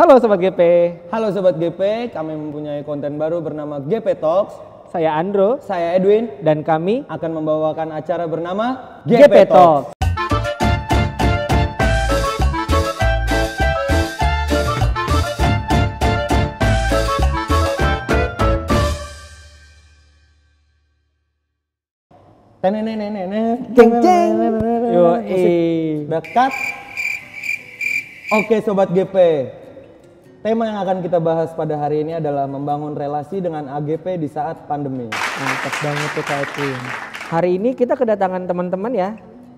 Halo Sobat GP, Halo Sobat GP, kami mempunyai konten baru bernama GP Talks. saya Andro Saya Edwin dan kami akan membawakan acara bernama GP Talk. Ceng ceng. Yoi. Dekat. Oke Sobat GP, tema yang akan kita bahas pada hari ini adalah membangun relasi dengan AGP di saat pandemi. Mantap banget tuh Kak Edwin. Hari ini kita kedatangan teman-teman ya.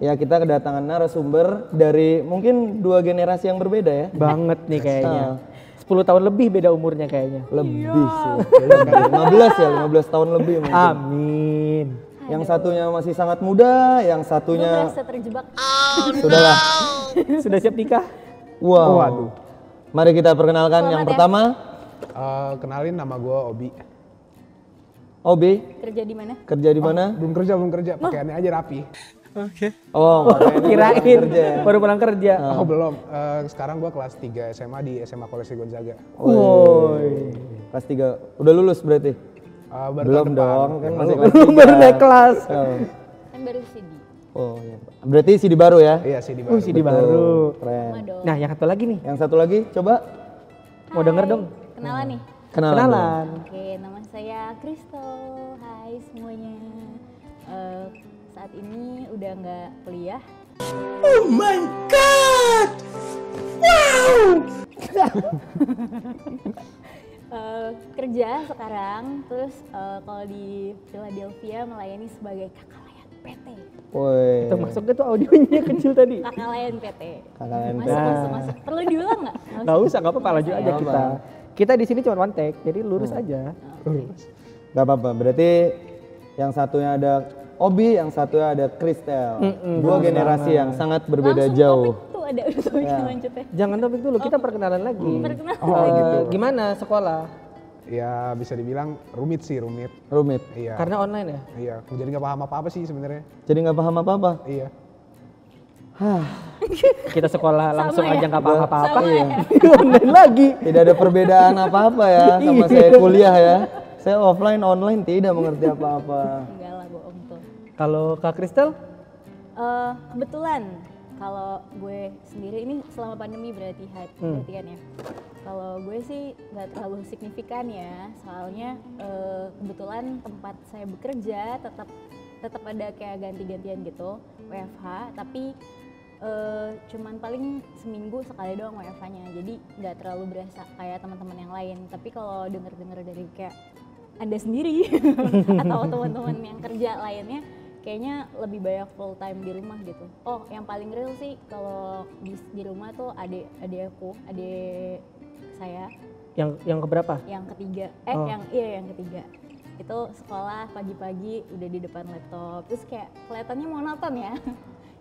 Ya, kita kedatangan narasumber dari mungkin dua generasi yang berbeda ya. Banget nih kayaknya. 10 tahun lebih beda umurnya kayaknya. Lebih sih. 15 ya, 15 tahun lebih mungkin. Amin. Yang satunya masih sangat muda, yang satunya Merasa terjebak. sudahlah. Sudah siap nikah? Wow. Waduh. Mari kita perkenalkan yang Selamat ya. pertama, Kenalin, nama gue Obi. Obi, Kerja di mana? kerja di mana? Belum kerja, pakaiannya aja rapi. Oh, makanya Kirain kerja ya. baru pulang kerja. Oh belum, sekarang gue kelas 3 SMA di SMA Koleksi Gonzaga. Woi. Kelas 3. Udah lulus berarti? Baru Belum tahun depan. dong, kan Ya, masih belum. kelas 3. Baru naik kelas. Oh. Kan baru CD. Oh, iya. Berarti CD baru ya? Iya sih di Oh, CD Betul. baru. Keren. Sama dong. Nah, yang satu lagi nih. Yang satu lagi, coba Mau denger dong? Kenalan nih. kenalan. Kenalan. Oke, nama saya Crystal. Hai semuanya. Saat ini udah nggak kuliah. Kerja sekarang, terus kalau di Philadelphia melayani sebagai kakak layan PT. Woi. Itu masuknya tuh audionya kecil tadi. Kakak layan PT. KKN. Masuk. Perlu diulang nggak? Nggak usah, nggak apa-apa, lanjut aja Nggak kita. apa. Kita di sini cuma one take, jadi lurus aja. Gak apa-apa, berarti yang satunya ada Obi, yang satunya ada Kristel. Dua generasi yang sangat berbeda Langsung jauh. topik tuh ada topik lanjutnya. Jangan topik dulu, kita perkenalan lagi. Perkenalan. Gimana sekolah? Ya bisa dibilang rumit sih, rumit. Rumit. Iya. Karena online ya? Iya, jadi nggak paham apa-apa sih sebenarnya. Jadi nggak paham apa-apa. Iya. Kita sekolah langsung Sama aja ya? nggak paham apa-apa. Sama ya? Online lagi. Tidak ada perbedaan apa-apa ya sama saya kuliah ya. Saya offline, online tidak mengerti apa-apa. Enggak lah, bohong tuh. Kalau Kak Kristel? Kebetulan kalau gue sendiri ini selama pandemi berarti kan ya. Kalau gue sih nggak terlalu signifikan ya, soalnya kebetulan tempat saya bekerja tetap ada kayak ganti-gantian gitu WFH, tapi cuman paling seminggu sekali doang WFH-nya, jadi nggak terlalu berasa kayak teman-teman yang lain. Tapi kalau denger dari kayak Anda sendiri atau teman-teman yang kerja lainnya, kayaknya lebih banyak full time di rumah gitu. Oh, yang paling real sih kalau di rumah tuh adik saya Yang keberapa? yang ketiga. Oh. Yang ketiga. Itu sekolah pagi-pagi udah di depan laptop. Terus kayak kelihatannya monoton ya.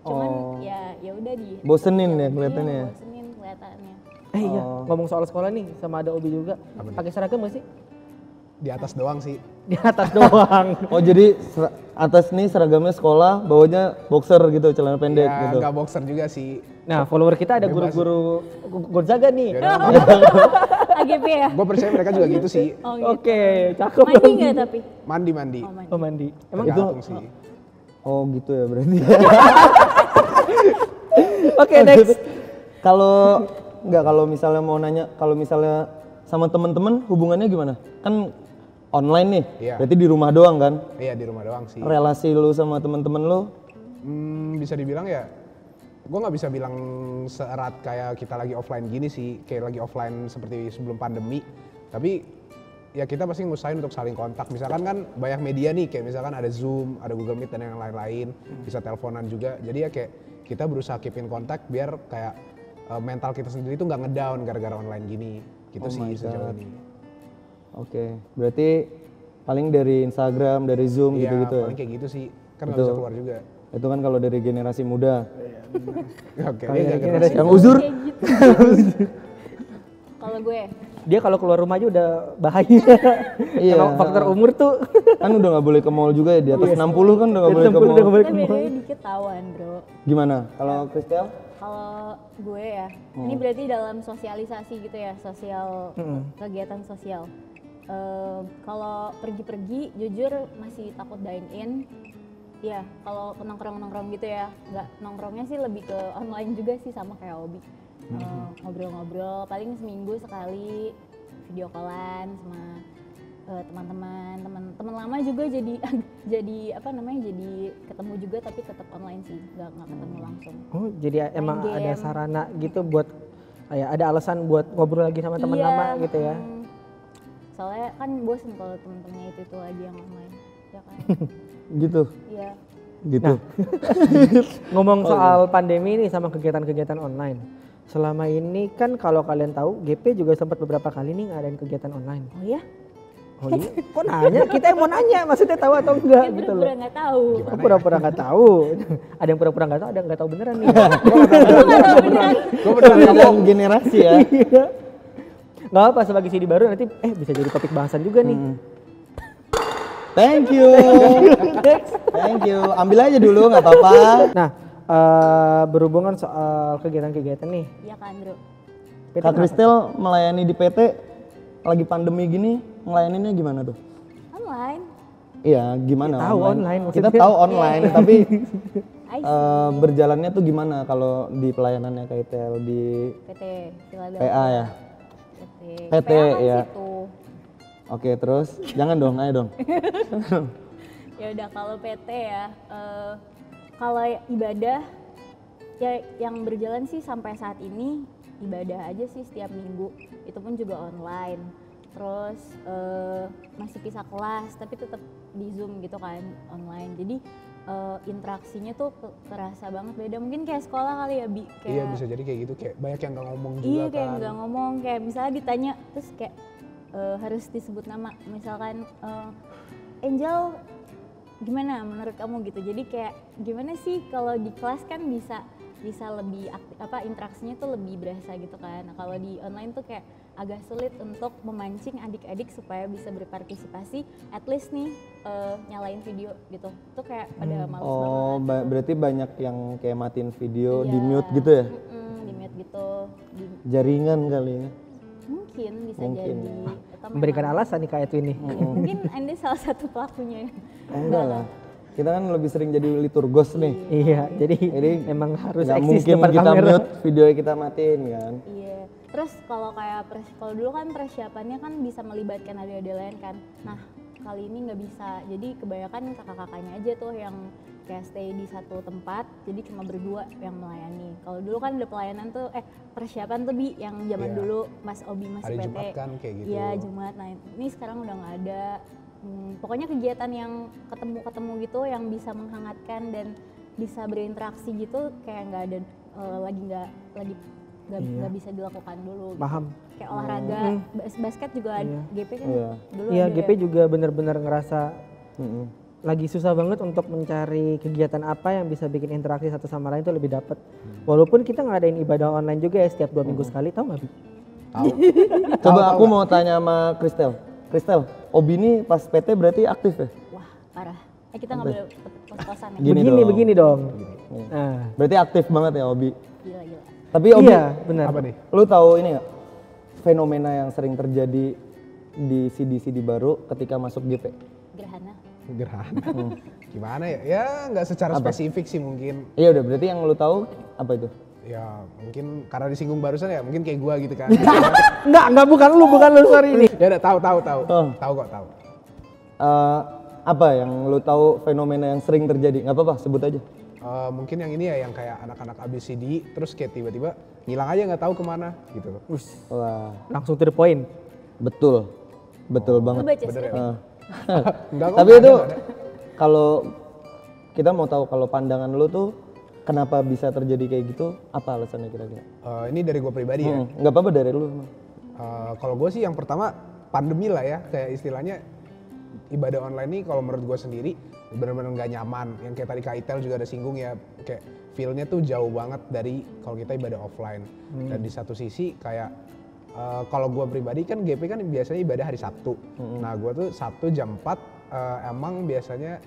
Cuman ya udah di Bosenin ya kelihatannya ya? Iya, bosenin kelihatannya. Iya, ngomong soal sekolah nih, sama ada Obi juga. Pakai seragam gak sih? Di atas doang sih. Di atas doang. Oh jadi atas nih seragamnya sekolah, bawahnya boxer gitu, celana pendek Ya gitu. nggak boxer juga sih. Nah, follower kita ada Bebas. guru-guru Gonzaga nih. AGP ya? Gue percaya mereka juga gitu sih. Oh gitu. Oke, cakep. Mandi nggak tapi? Mandi. Oh, mandi. Oh, mandi. Emang Tergantung sih. Oh gitu ya berarti. Oke, next. Kalau kalau misalnya mau nanya, kalau misalnya sama temen-temen hubungannya gimana? Kan online nih, Iya. berarti di rumah doang kan? Iya di rumah doang sih. Relasi lu sama temen-temen lu? Bisa dibilang ya, gue nggak bisa bilang seerat kayak kita lagi offline gini sih, kayak lagi offline seperti sebelum pandemi. Tapi ya kita pasti ngusahain untuk saling kontak. Misalkan kan banyak media nih, kayak misalkan ada Zoom, ada Google Meet dan yang lain-lain, bisa teleponan juga. Jadi ya kayak kita berusaha keep in kontak biar kayak mental kita sendiri tuh nggak ngedown gara-gara online gini. Gitu sih sejauh ini. Oke, berarti paling dari Instagram, dari Zoom Iya, gitu-gitu ya? paling kayak gitu sih. Kan nggak bisa keluar juga. Itu kan kalau dari generasi muda. Oke, Kalau ya dari nggak generasi- Yang uzur? Kayak gitu. Kalau gue, Dia kalau keluar rumah aja udah bahaya. Iya. Kalau faktor umur tuh. Kan udah nggak boleh ke mall juga ya, di atas 60 kan udah nggak boleh ke 60 udah nggak mall. boleh ke kan mall. bedanya dikit tawan bro. Gimana? Kalau Kristel? Kalau gue ya, ini berarti dalam sosialisasi gitu ya, kegiatan sosial. Kalau pergi-pergi, jujur masih takut dine in. Ya, kalau nongkrong-nongkrong gitu ya, nggak nongkrongnya sih lebih ke online juga sih sama kayak Obi. Ngobrol-ngobrol, paling seminggu sekali video callan sama teman lama juga jadi apa namanya, jadi ketemu juga tapi tetap online sih, nggak ketemu langsung. Oh, jadi emang Main ada game. sarana gitu buat ada alasan buat ngobrol lagi sama teman lama gitu ya. Soalnya kan bosen kalau temen-temennya itu aja yang online, ya kan? Gitu. Iya. Gitu. Ngomong soal pandemi nih sama kegiatan-kegiatan online. Selama ini kan kalau kalian tahu GP juga sempat beberapa kali nih ngadain kegiatan online. Oh ya? Oh iya? Kok nanya? Kita yang mau nanya, maksudnya tahu atau enggak Dia gitu loh. pura-pura nggak tahu. Oh, pura-pura nggak tahu. Ada yang pura-pura nggak tahu, ada yang nggak tahu beneran nih. Gue beneran Perbedaan generasi ya. Iya. Nggak apa, sebagai CD baru nanti bisa jadi topik bahasan juga nih. Thank you. Thank you. Ambil aja dulu nggak apa-apa. Nah, berhubungan soal kegiatan-kegiatan nih. Iya kan, Bro? PT Kak kenapa? Kristel melayani di PT lagi pandemi gini, ngelayaninnya gimana tuh? Online. Iya, gimana? Ya, tahu online Kita maksudnya. tahu online, tapi I see. berjalannya tuh gimana kalau di pelayanannya KITL di PT Philadelphia. PA ya? PT, PA kan ya. situ. Oke, terus jangan dong, ayo dong. Ya udah, kalau PT ya, kalau ibadah ya yang berjalan sih sampai saat ini ibadah aja sih setiap minggu, itu pun juga online. Terus masih pisah kelas tapi tetap di Zoom gitu kan, online. Jadi interaksinya tuh kerasa banget beda. Mungkin kayak sekolah kali ya, Bi. Kayak, Iya bisa jadi kayak gitu, kayak banyak yang nggak ngomong juga iya, kan. kayak nggak ngomong, kayak misalnya ditanya terus kayak harus disebut nama, misalkan Angel gimana menurut kamu gitu. Jadi kayak gimana sih kalau di kelas kan bisa lebih interaksinya tuh lebih berasa gitu kan. Nah, kalau di online tuh kayak agak sulit untuk memancing adik-adik supaya bisa berpartisipasi, at least nih nyalain video gitu. Itu kayak pada males Oh, banget. berarti banyak yang kayak matiin video, Iya. di mute gitu ya? Di mute gitu. Jaringan kali ya? Mungkin bisa Mungkin, jadi. ya. Atau Memberikan memang- alasan nih Kak Edwin nih. Mungkin Anda salah satu pelakunya. Enggak lah. Kita kan lebih sering jadi liturgos nih. Iya, jadi Jadi emang harus nggak eksis mungkin depan kita kamera. mute, video kita matiin kan. Iya. Terus kalau kayak kalau dulu kan persiapannya kan bisa melibatkan adik-adik lain kan. Nah, kali ini nggak bisa. Jadi kebanyakan kakak-kakaknya aja tuh yang kayak stay di satu tempat, jadi cuma berdua yang melayani. Kalau dulu kan ada pelayanan tuh persiapan tuh Bi yang zaman Iya. dulu Mas Obi masih Hari PT. Jumat kan kayak gitu. Iya, Jumat. Nah, ini sekarang udah nggak ada. Pokoknya kegiatan yang ketemu-ketemu gitu yang bisa menghangatkan dan bisa berinteraksi gitu kayak nggak ada lagi nggak bisa dilakukan dulu. Gitu. Paham. Kayak olahraga, basket juga GP kan Iya. dulu Iya, ada GP ya. juga benar-benar ngerasa Mm-mm. lagi susah banget untuk mencari kegiatan apa yang bisa bikin interaksi satu sama lain itu lebih dapet. Walaupun kita ngadain ibadah online juga ya setiap 2 minggu sekali, tahu nggak Bi? Tahu. Coba aku mau tanya sama Kristel. Kristel, Obi ini pas PT berarti aktif ya? Wah, parah. Kita nggak boleh kos-kosan ya. Gini Begini dong. dong. Nah, Berarti aktif banget ya Obi. Gila. Tapi Obi, iya benar. Apa nih? lu tahu ini nggak? Fenomena yang sering terjadi di CD-CD baru ketika masuk GP? Gerhana. Gerhana. Gimana ya? Ya nggak secara spesifik sih mungkin. Iya udah, berarti yang lu tahu apa itu? Ya mungkin karena disinggung barusan ya, mungkin kayak gua gitu kan. Enggak bukan lu sorry ini. Ya udah tahu. Oh. Tahu kok tahu. Apa yang lu tahu fenomena yang sering terjadi? Nggak apa-apa, sebut aja. Mungkin yang ini ya yang kayak anak-anak ABCD terus kayak tiba-tiba ngilang aja nggak tahu kemana gitu. Wah, Langsung to the point. betul banget. Lu baca bener script ya? ya? Enggak kok. Tapi ada, itu ada. kalau kita mau tahu kalau pandangan lu tuh kenapa bisa terjadi kayak gitu? Apa alasannya kira-kira? Ini dari gua pribadi ya. Nggak apa-apa dari lu. Kalau gue sih yang pertama pandemi lah ya, kayak istilahnya ibadah online nih kalau menurut gue sendiri benar-benar nggak nyaman. Yang kayak tadi Kak Itel juga ada singgung ya, kayak feel-nya tuh jauh banget dari kalau kita ibadah offline. Dan di satu sisi kayak kalau gue pribadi kan GP kan biasanya ibadah hari Sabtu. Nah gue tuh Sabtu jam 4 emang biasanya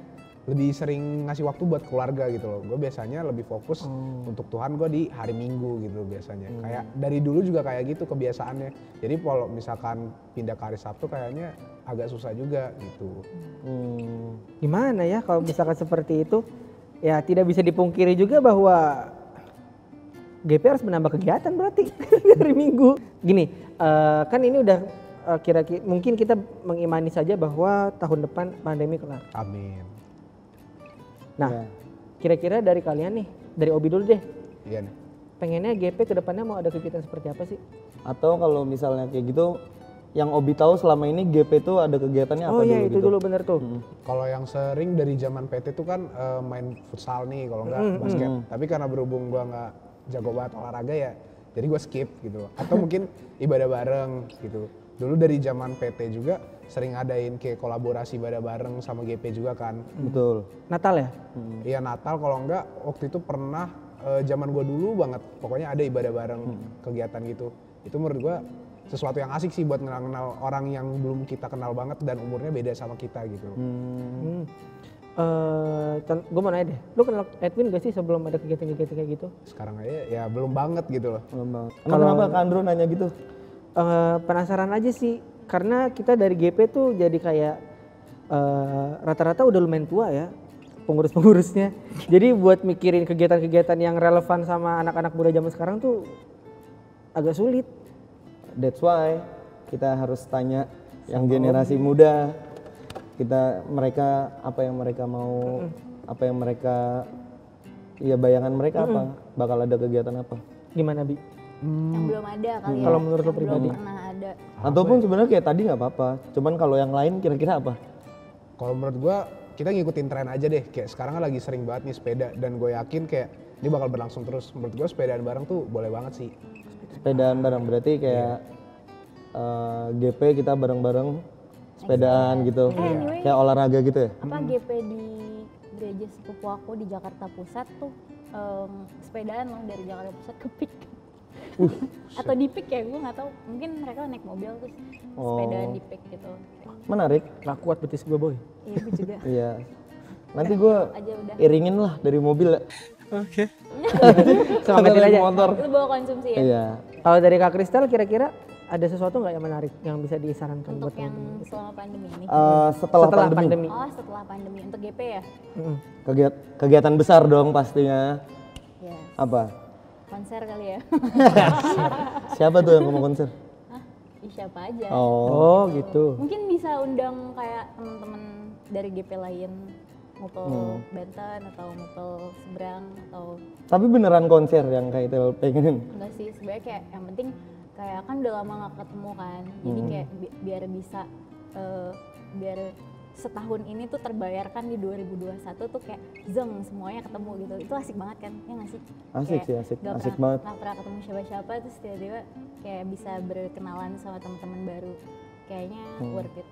lebih sering ngasih waktu buat keluarga gitu loh. Gue biasanya lebih fokus untuk Tuhan gue di hari Minggu gitu biasanya. Kayak dari dulu juga kayak gitu kebiasaannya. Jadi kalau misalkan pindah ke hari Sabtu kayaknya agak susah juga gitu. Gimana ya kalau misalkan seperti itu? Ya tidak bisa dipungkiri juga bahwa GP harus menambah kegiatan berarti hari Minggu. Gini, kan ini udah kira-kira mungkin kita mengimani saja bahwa tahun depan pandemi kelar. Amin. Nah, Ya. kira-kira dari kalian nih, dari Obi dulu deh, Iya nih. pengennya GP ke depannya mau ada kegiatan seperti apa sih? Atau kalau misalnya kayak gitu, yang Obi tahu selama ini GP tuh ada kegiatannya apa Oh dulu iya itu gitu? dulu bener tuh. Kalau yang sering dari zaman PT tuh kan main futsal nih, kalau nggak basket. Tapi karena berhubung gua nggak jago banget olahraga ya, jadi gue skip gitu. Atau mungkin ibadah bareng gitu. Dulu dari zaman PT juga sering adain kayak kolaborasi ibadah bareng sama GP juga kan. Betul. Natal ya? Iya Natal, kalau nggak waktu itu pernah zaman gua dulu banget. Pokoknya ada ibadah bareng kegiatan gitu. Itu menurut gua sesuatu yang asik sih buat kenal orang yang belum kita kenal banget dan umurnya beda sama kita gitu. Gue mau nanya deh, lu kenal Edwin gak sih sebelum ada kegiatan-kegiatan kayak gitu? Sekarang aja ya belum banget gitu loh. Belum banget. Emang kenapa Kak Andro nanya gitu? Penasaran aja sih, karena kita dari GP tuh jadi kayak rata-rata udah lumayan tua ya pengurus-pengurusnya. Jadi buat mikirin kegiatan-kegiatan yang relevan sama anak-anak muda zaman sekarang tuh agak sulit. That's why kita harus tanya yang generasi muda. Mereka apa yang mereka mau, apa yang mereka, ya bayangan mereka apa, bakal ada kegiatan apa. Gimana Bi? Yang belum ada kali ya. Kalau menurut lo yang pribadi? belum pernah ada. Ataupun sebenarnya kayak tadi nggak apa-apa. Cuman kalau yang lain kira-kira apa? Kalau menurut gua kita ngikutin tren aja deh. Kayak sekarang kan lagi sering banget nih sepeda dan gue yakin kayak ini bakal berlangsung terus. Menurut gua sepedaan bareng tuh boleh banget sih. Sepedaan bareng berarti kayak GP kita bareng-bareng sepedaan gitu. Anyway. Kayak olahraga gitu ya. Apa GP di gereja sepupu aku di Jakarta Pusat tuh sepedaan loh dari Jakarta Pusat ke PIK. Atau di PIK ya, gue nggak tahu. Mungkin mereka naik mobil terus sepedaan di PIK gitu. Menarik. Gak kuat betis gue boy. Iya gue juga. Iya. Nanti gue Aja udah. iringin lah dari mobil ya. Semangatin Dari aja. motor. Lu bawa konsumsi ya? Iya. Kalau dari Kak Kristal kira-kira ada sesuatu nggak yang menarik yang bisa disarankan buat Untuk yang teman-teman? selama pandemi ini. Setelah pandemi. Oh setelah pandemi untuk GP ya? Mm-mm. Kegiatan besar dong pastinya. Ya. Apa? Konser kali ya? Siapa tuh yang mau konser? Hah? Ih, siapa aja? Oh. Oh gitu. Mungkin bisa undang kayak teman-teman dari GP lain, Mupel Banten atau Mupel Seberang atau Tapi beneran konser yang kayak itu pengenin. enggak sih, sebenarnya kayak yang penting kayak kan udah lama nggak ketemu kan, jadi kayak biar bisa biar setahun ini tuh terbayarkan di 2021 tuh kayak zeng semuanya ketemu gitu, itu asik banget kan, ya nggak sih? Asik Kayak sih, asik. nggak Asik pernah- banget. nggak pernah ketemu siapa-siapa terus tiba-tiba kayak bisa berkenalan sama teman-teman baru, kayaknya worth it.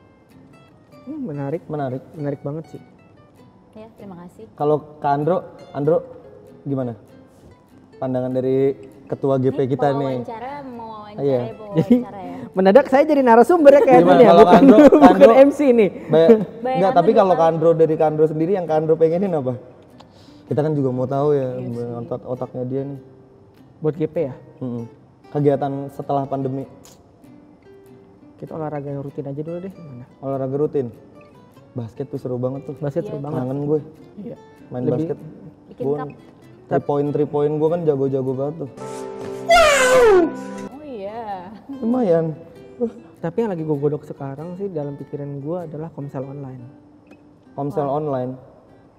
Menarik. Menarik banget sih. Ya terima kasih. Kalau Kak Andro gimana? Pandangan dari ketua GP kita nih. Mau Iya. wawancara ya. Mendadak saya jadi narasumber ya kayak Gimana Edwin ya, kalau bukan, Kak Andro? Kak bukan Andro- MC nih. Enggak, tapi kalau Kak Andro dari Kak Andro sendiri yang Kak Andro pengenin apa? Kita kan juga mau tahu ya otaknya dia nih. Buat GP ya, Kegiatan setelah pandemi, kita olahraga yang rutin aja dulu deh. Gimana? olahraga rutin. Basket tuh seru banget tuh. Basket seru banget. Kangen gue Iya. main Lebih- basket. Bikin Gue cup. 3 point gue kan jago-jago banget tuh. Oh iya. Lumayan. Tapi yang lagi gue godok sekarang sih dalam pikiran gue adalah komsel online. Komsel online.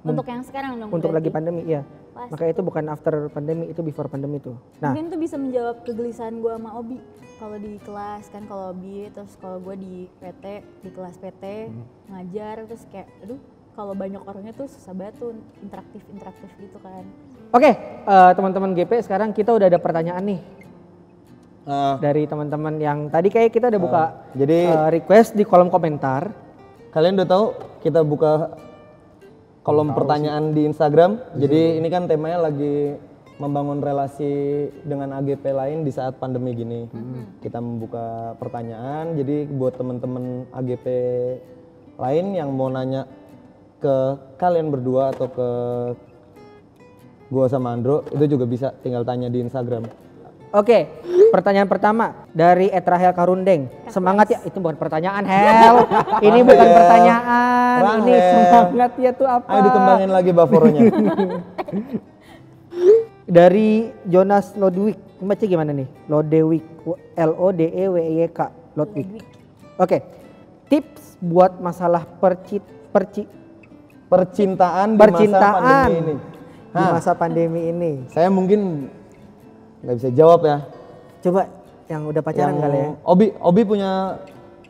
Untuk yang sekarang dong. Untuk berarti. lagi pandemi, iya. Pasti. Makanya itu bukan after pandemi, itu before pandemi tuh. Nah, Mungkin itu bisa menjawab kegelisahan gue sama Obi. Kalau di kelas kan kalau Obi, terus kalau gue di PT, di kelas PT ngajar terus kayak, aduh kalau banyak orangnya tuh susah banget tuh interaktif gitu kan. oke, teman-teman GP sekarang kita udah ada pertanyaan nih dari teman-teman yang tadi kayak kita udah buka jadi- request di kolom komentar. Kalian udah tahu kita buka kolom pertanyaan di Instagram. Jadi ini kan temanya lagi membangun relasi dengan AGP lain di saat pandemi gini. Kita membuka pertanyaan. Jadi buat teman-teman AGP lain yang mau nanya ke kalian berdua atau ke gua sama Andro, itu juga bisa tinggal tanya di Instagram. Oke, pertanyaan pertama dari Rahel Karundeng. Semangat ya, itu bukan pertanyaan Hel. Ini bukan pertanyaan, ini Rahel. semangat ya tuh apa? Ayo dikembangin lagi baforonya. Dari Jonas Lodwig, baca gimana nih? Lodewig, Lodewik, Lodwig. Oke, tips buat masalah Percintaan di percintaan masa pandemi ini. di masa pandemi ini. Saya mungkin nggak bisa jawab ya. Coba yang udah pacaran kali ya. Obi punya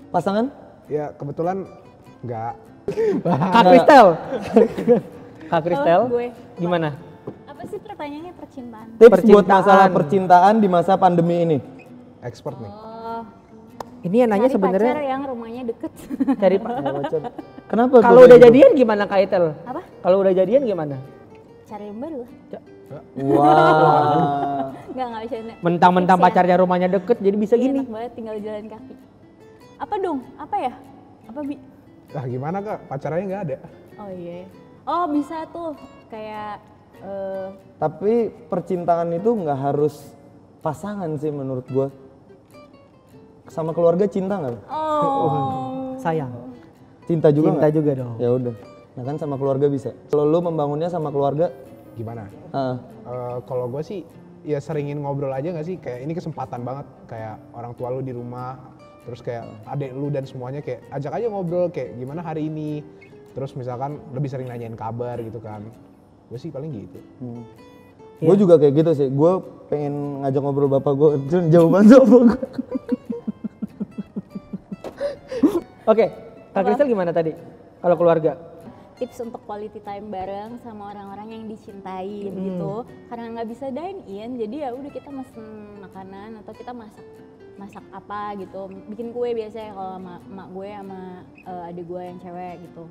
pasangan? Ya kebetulan enggak. Kak Kristel. Kak Kristel, gue. gimana? Apa sih pertanyaannya percintaan? Tips buat Percintaan. masalah percintaan di masa pandemi ini. Expert nih. Oh, Ini yang nanya cari pacar sebenarnya yang rumahnya deket. cari Kenapa? kalau gua udah kayak gitu? jadian gimana Kak Itel? Apa? Kalau udah jadian gimana? Cari yang baru lah. Wah. Nggak bisa. Mentang-mentang Tips ya. pacarnya rumahnya deket jadi bisa Iya, gini. enak banget tinggal jalan kaki. Apa dong? Apa ya? Apa Bi? Lah gimana Kak? Pacarnya nggak ada. Oh iya. Oh bisa tuh kayak Tapi percintaan itu nggak harus pasangan sih menurut gua. Sama keluarga cinta nggak? Sayang. Cinta juga Cinta nggak? juga dong. Ya udah. Nah kan sama keluarga bisa. Kalau lu membangunnya sama keluarga, Gimana? ah, Kalau gue sih ya seringin ngobrol aja nggak sih? Kayak ini kesempatan banget. Kayak orang tua lu di rumah, terus kayak adek lu dan semuanya kayak ajak aja ngobrol kayak gimana hari ini. Terus misalkan lebih sering nanyain kabar gitu kan. Gue sih paling gitu. gue juga kayak gitu sih. Gue pengen ngajak ngobrol bapak gue, jauh banget sama gue. Oke, Kak Kristel gimana tadi? Kalau keluarga? tips untuk quality time bareng sama orang-orang yang dicintain gitu. Karena nggak bisa dine in, jadi ya udah kita mesen makanan atau kita masak apa gitu. Bikin kue biasanya kalau sama emak gue sama adik gue yang cewek gitu.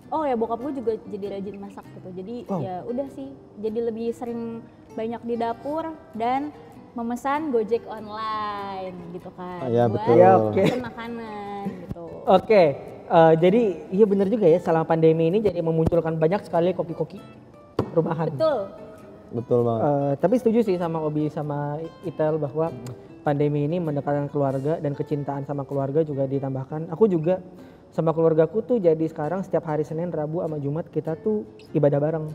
Oh ya bokap gue juga jadi rajin masak gitu. Jadi ya udah sih, jadi lebih sering banyak di dapur dan memesan Gojek online gitu kan. Ya, buat betul. Ya, oke. pesen makanan gitu. Oke, jadi iya benar juga ya selama pandemi ini jadi memunculkan banyak sekali koki-koki rumahan. Betul. Betul banget. Tapi setuju sih sama Obi sama Itel bahwa pandemi ini mendekatkan keluarga dan kecintaan sama keluarga juga ditambahkan. Aku juga sama keluargaku tuh jadi sekarang setiap hari Senin, Rabu sama Jumat kita tuh ibadah bareng.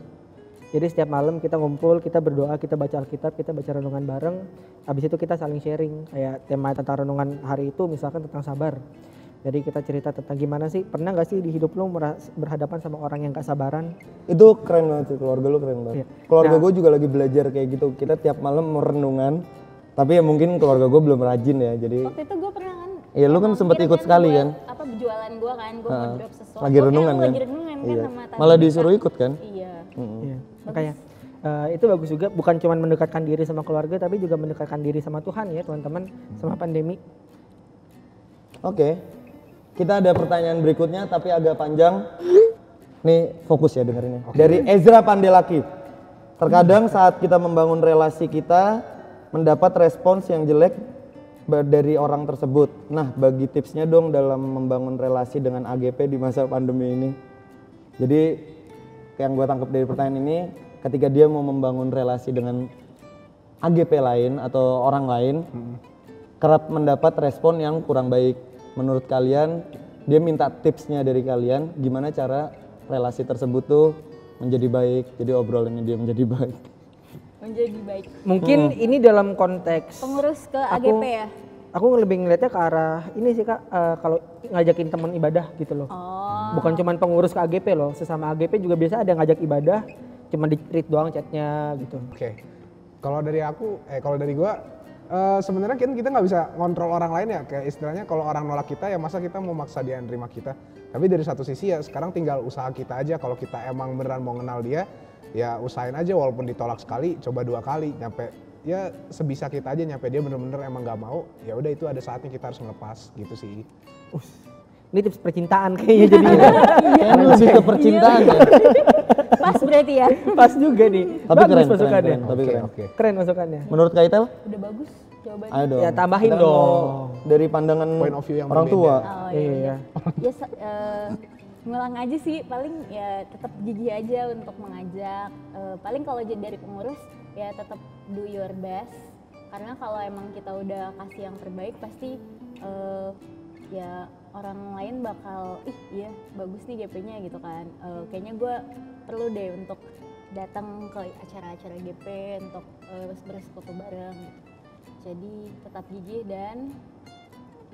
Jadi setiap malam kita ngumpul, kita berdoa, kita baca Alkitab, kita baca renungan bareng. Habis itu kita saling sharing kayak tema tentang renungan hari itu misalkan tentang sabar. Jadi kita cerita tentang gimana sih, pernah gak sih di hidup lu berhadapan sama orang yang gak sabaran? Itu keren banget sih, keluarga lu keren banget. Iya. Keluarga Nah. gue juga lagi belajar kayak gitu. Kita tiap malam merenungan. Tapi ya mungkin keluarga gue belum rajin ya. Jadi Waktu itu gue pernah kan. Iya, lu kan emang sempet kirim ikut sekali buat kan? Apa jualan gue kan, gue ngedrop sesuatu. lagi renungan kan? Lagi renungan kan Iya. sama tante Malah Dika. disuruh ikut kan? Iya. Iya, makanya itu bagus juga, bukan cuma mendekatkan diri sama keluarga tapi juga mendekatkan diri sama Tuhan ya teman-teman sama pandemi. Oke. Kita ada pertanyaan berikutnya tapi agak panjang. Nih fokus ya dengerinnya. Dari Ezra Pandelaki. Terkadang saat kita membangun relasi kita mendapat respons yang jelek dari orang tersebut. Nah, bagi tipsnya dong dalam membangun relasi dengan AGP di masa pandemi ini. Jadi yang gue tangkap dari pertanyaan ini, ketika dia mau membangun relasi dengan AGP lain atau orang lain, kerap mendapat respon yang kurang baik. Menurut kalian, dia minta tipsnya dari kalian, gimana cara relasi tersebut tuh menjadi baik, jadi obrolannya dia menjadi baik. Menjadi baik. Mungkin ini dalam konteks Pengurus ke Aku- AGP ya? aku lebih ngeliatnya ke arah ini sih Kak, kalau ngajakin teman ibadah gitu loh. Oh. Bukan cuma pengurus ke AGP loh, sesama AGP juga biasa ada yang ngajak ibadah, cuma di read doang chatnya gitu. Oke. Kalau dari aku, kalau dari gua sebenarnya kita nggak bisa ngontrol orang lain ya. Kayak istilahnya kalau orang nolak kita ya masa kita mau maksa dia nerima kita. Tapi dari satu sisi ya sekarang tinggal usaha kita aja. Kalau kita emang beneran mau kenal dia, ya usahain aja walaupun ditolak sekali, coba 2 kali nyampe ya sebisa kita aja nyampe dia bener-bener emang nggak mau. Ya udah itu ada saatnya kita harus ngelepas gitu sih. Ini tips percintaan kayaknya jadi Kayaknya lebih ke percintaan ya. Pas berarti ya? pas juga nih. Tapi Bagus keren, masukannya. keren, tapi keren. Oke. Keren masukannya. Menurut Kaitel? Udah bagus jawabannya. Ayo dong. Ya, tambahin Kita mau dong. Dari pandangan Point of view yang orang berbeda. tua. Oh Iya. iya. Ya ngulang aja sih, paling ya tetap gigih aja untuk mengajak. Paling kalau jadi dari pengurus ya tetap do your best, karena kalau emang kita udah kasih yang terbaik pasti ya orang lain bakal iya bagus nih GP-nya gitu kan. Kayaknya gue perlu deh untuk datang ke acara-acara GP untuk bersekutu bareng gitu. Jadi tetap gigih dan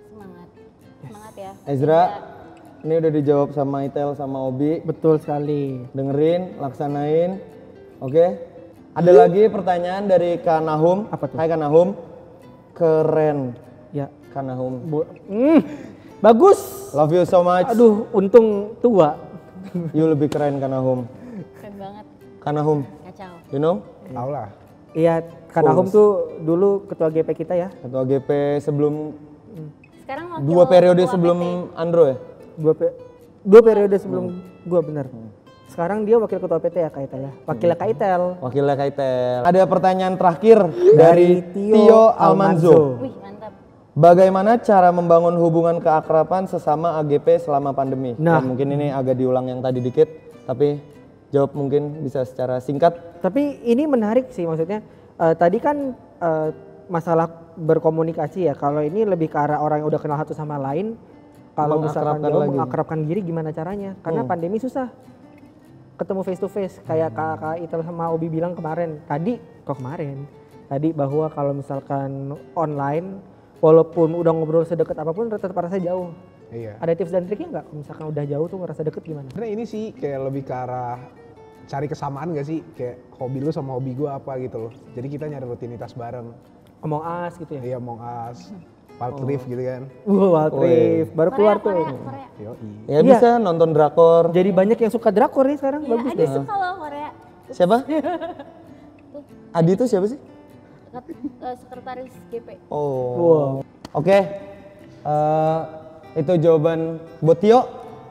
semangat. Semangat ya. Ezra, ini udah dijawab sama Itel sama Obi. Betul sekali. Dengerin, laksanain. Oke. Ada lagi pertanyaan dari Kak Nahum. Apa tuh? Hai Kak Nahum. Keren. Ya. Kak Nahum. Bagus. Love you so much. Aduh, untung tua. You lebih keren Kak Nahum. Keren banget. Kak Nahum, Kacau. you know? Tau lah. Iya, Kak Nahum tuh dulu ketua GP kita ya. Ketua GP sebelum Sekarang wakil 2 periode ketua sebelum PT. Andro ya? Dua periode sebelum gua bener. Sekarang dia wakil ketua PT ya Kak Itel ya. Wakilnya Kak Itel. Wakilnya Kaitel. Ada pertanyaan terakhir dari Tio Almanzo. Wih mantap. Bagaimana cara membangun hubungan keakraban sesama AGP selama pandemi? Nah. Dan mungkin ini agak diulang yang tadi dikit, tapi jawab mungkin bisa secara singkat. Tapi ini menarik sih, maksudnya tadi kan masalah berkomunikasi ya. Kalau ini lebih ke arah orang yang udah kenal satu sama lain. Kalau misalkan Mengakrabkan jauh lagi. mengakrabkan diri gimana caranya? Karena pandemi susah ketemu face to face. Kayak Kak Itel sama Obi bilang kemarin. Tadi bahwa kalau misalkan online, walaupun udah ngobrol sedekat apapun, tetap rasa jauh. Iya. Ada tips dan triknya nggak? Misalkan udah jauh tuh ngerasa deket gimana? Karena ini sih kayak lebih ke arah cari kesamaan gak sih? Kayak hobi lu sama hobi gua apa gitu loh. Jadi kita nyari rutinitas bareng. Among Us gitu ya? Iya, Among Us, Wild Rift gitu kan. Wild Rift, baru keluar tuh. Korea. Yoi. Ya Iya. bisa nonton drakor. Jadi banyak yang suka drakor nih sekarang, Iya, bagus Adi deh. suka loh Korea. Siapa? Adi itu siapa sih? Sekretaris GP. Oh. Wow. Oke. Itu jawaban buat Tio.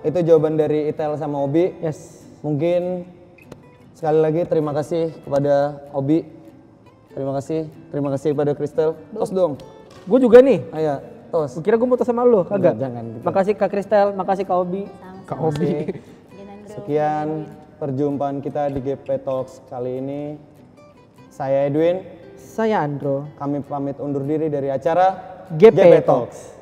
Itu jawaban dari Itel sama Obi. Yes. Mungkin sekali lagi terima kasih kepada Obi. Terima kasih kepada Kristel. Tos dong. Gue juga nih. Ayo, tos. Gue kira gue mau tos sama lu, kagak? Jangan gitu. Makasih Kak Kristel, makasih Kak Obi. Sama-sama. Kak Obi. Ginandro. Sekian perjumpaan kita di GP Talks kali ini. Saya Edwin, Saya Andro. kami pamit undur diri dari acara GP Talks.